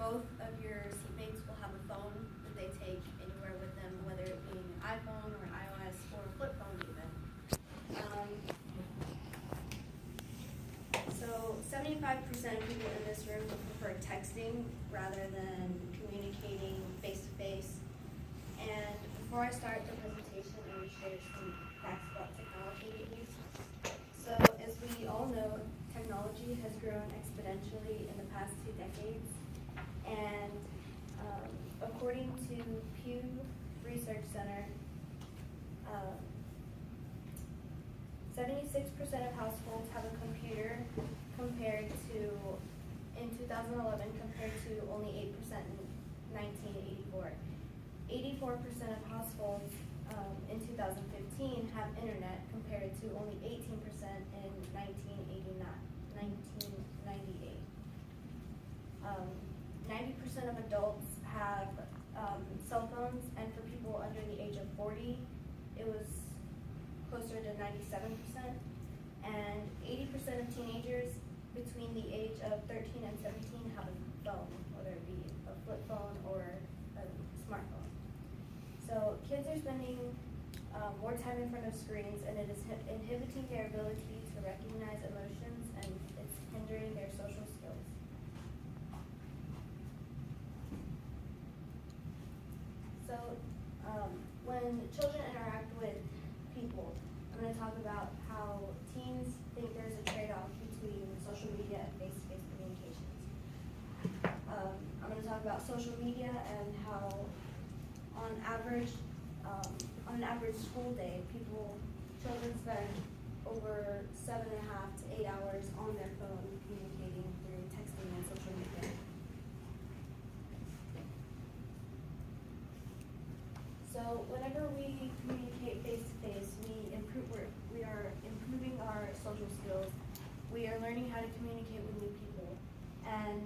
both of your seatmates will have a phone that they take anywhere with them, whether it be an iPhone or an iOS or a flip phone even. So 75% of people in this room would prefer texting rather than communicating face-to-face. And before I start the presentation, I'm going to share some facts about technology use. So as we all know, technology has grown exponentially in the past 2 decades. And according to Pew Research Center, 76% of households have a computer compared to, in 2011, compared to only 8% in 1984. 84% of households in 2015 have internet compared to only 18% in 1998. 90% of adults have cell phones, and for people under the age of 40, it was closer to 97%, and 80% of teenagers between the age of 13 and 17 have a phone, whether it be a flip phone or a smartphone. So kids are spending more time in front of screens, and it is inhibiting their ability to recognize emotions, and it's hindering their social skills. So when children interact with people, I'm going to talk about how teens think there's a trade-off between social media and face-to-face communications. I'm going to talk about social media and how on an average school day, children spend over 7.5 to 8 hours on their phone communicating through texting and social media. So whenever we communicate face-to-face, we are improving our social skills. We are learning how to communicate with new people. And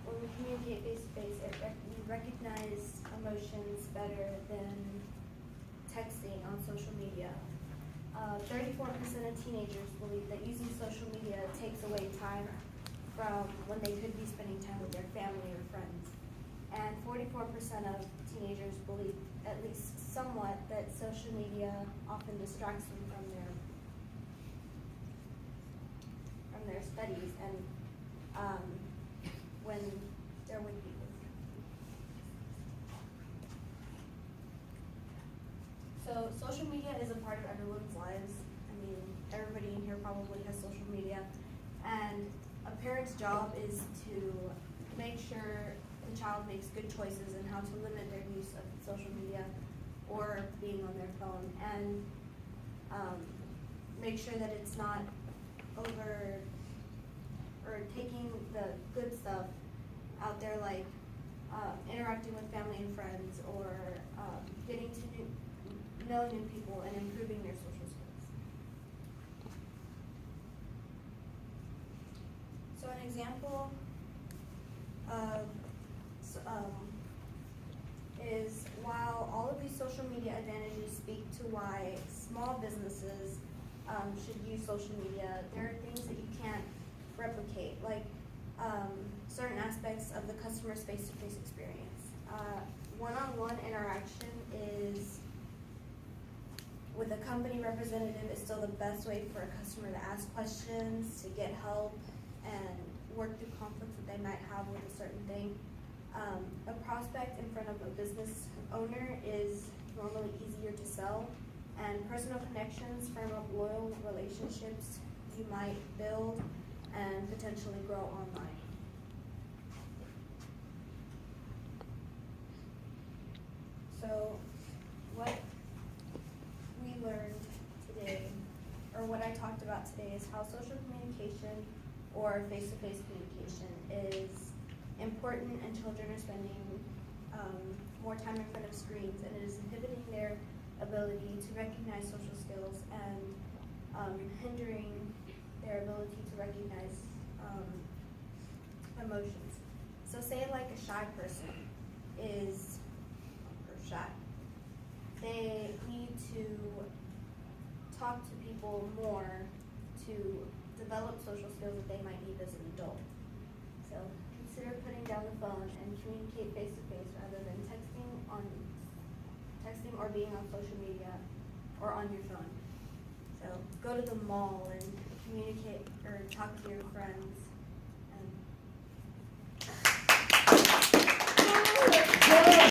when we communicate face-to-face, we recognize emotions better than texting on social media. 34% of teenagers believe that using social media takes away time from when they could be spending time with their family or friends. And 44% of teenagers believe, at least somewhat, that social media often distracts them from their studies and when they're with people. So social media is a part of everyone's lives. I mean, everybody in here probably has social media, and a parent's job is to make sure the child makes good choices in how to limit their use of social media or being on their phone, and make sure that it's not over or taking the good stuff out there, like interacting with family and friends, or getting to know new people and improving their social skills. So an example of is, while all of these social media advantages speak to why small businesses should use social media, there are things that you can't replicate, like certain aspects of the customer's face-to-face experience. One-on-one interaction is with a company representative is still the best way for a customer to ask questions, to get help, and work through conflicts that they might have with a certain thing. A prospect in front of a business owner is normally easier to sell, and personal connections firm up loyal relationships you might build and potentially grow online. So what we learned today, or what I talked about today, is how social communication or face-to-face communication is important, and children are spending more time in front of screens, and it is inhibiting their ability to recognize social skills and hindering their ability to recognize emotions. So say like a shy person is shy. They need to talk to people more to develop social skills that they might need as an adult. So consider putting down the phone and communicate face to face rather than texting or being on social media or on your phone. So go to the mall and communicate or talk to your friends